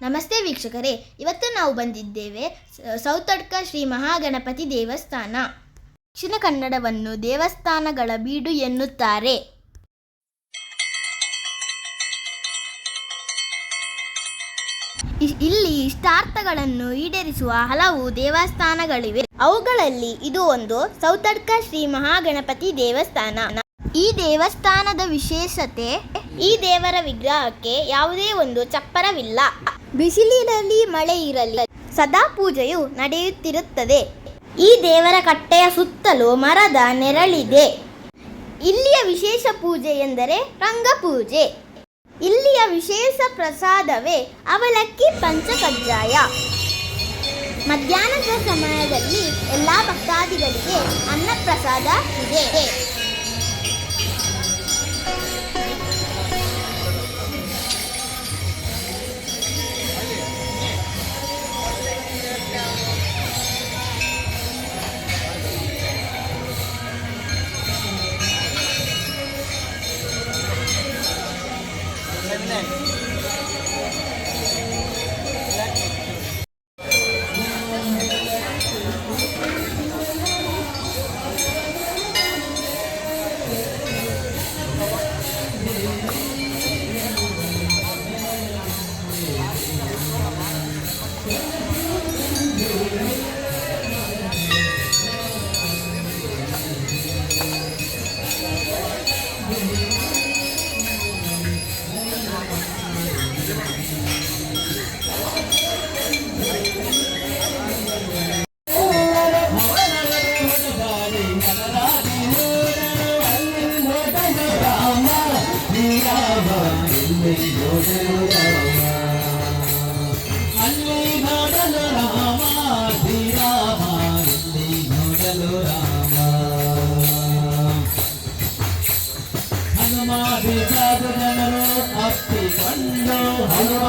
ನಮಸ್ತೆ ವೀಕ್ಷಕರೇ, ಇವತ್ತು ನಾವು ಬಂದಿದ್ದೇವೆ ಸೌತಡ್ಕ ಶ್ರೀ ಮಹಾಗಣಪತಿ ದೇವಸ್ಥಾನ. ದಕ್ಷಿಣ ಕನ್ನಡವನ್ನು ದೇವಸ್ಥಾನಗಳ ಬೀಡು ಎನ್ನುತ್ತಾರೆ. ಇಲ್ಲಿ ಇಷ್ಟಾರ್ಥಗಳನ್ನು ಈಡೇರಿಸುವ ಹಲವು ದೇವಸ್ಥಾನಗಳಿವೆ. ಅವುಗಳಲ್ಲಿ ಇದು ಒಂದು ಸೌತಡ್ಕ ಶ್ರೀ ಮಹಾಗಣಪತಿ ದೇವಸ್ಥಾನ. ಈ ದೇವಸ್ಥಾನದ ವಿಶೇಷತೆ, ಈ ದೇವರ ವಿಗ್ರಹಕ್ಕೆ ಯಾವುದೇ ಒಂದು ಚಪ್ಪರವಿಲ್ಲ. ಬಿಸಿಲಿರಲಿ ಮಳೆ ಇರಲಿ ಸದಾ ಪೂಜೆಯು ನಡೆಯುತ್ತಿರುತ್ತದೆ. ಈ ದೇವರ ಕಟ್ಟೆಯ ಸುತ್ತಲೂ ಮರದ ನೆರಳಿದೆ. ಇಲ್ಲಿಯ ವಿಶೇಷ ಪೂಜೆ ಎಂದರೆ ರಂಗಪೂಜೆ. ಇಲ್ಲಿಯ ವಿಶೇಷ ಪ್ರಸಾದವೇ ಅವಲಕ್ಕಿ ಪಂಚಕಜ್ಜಾಯ. ಮಧ್ಯಾಹ್ನದ ಸಮಯದಲ್ಲಿ ಎಲ್ಲ ಭಕ್ತಾದಿಗಳಿಗೆ ಅನ್ನಪ್ರಸಾದ ಇದೆ. ಹನುಮಾದಿ ಸಾಧು ಜನರು ಅಪ್ಪಿಕೊಂಡು ಹನುಮ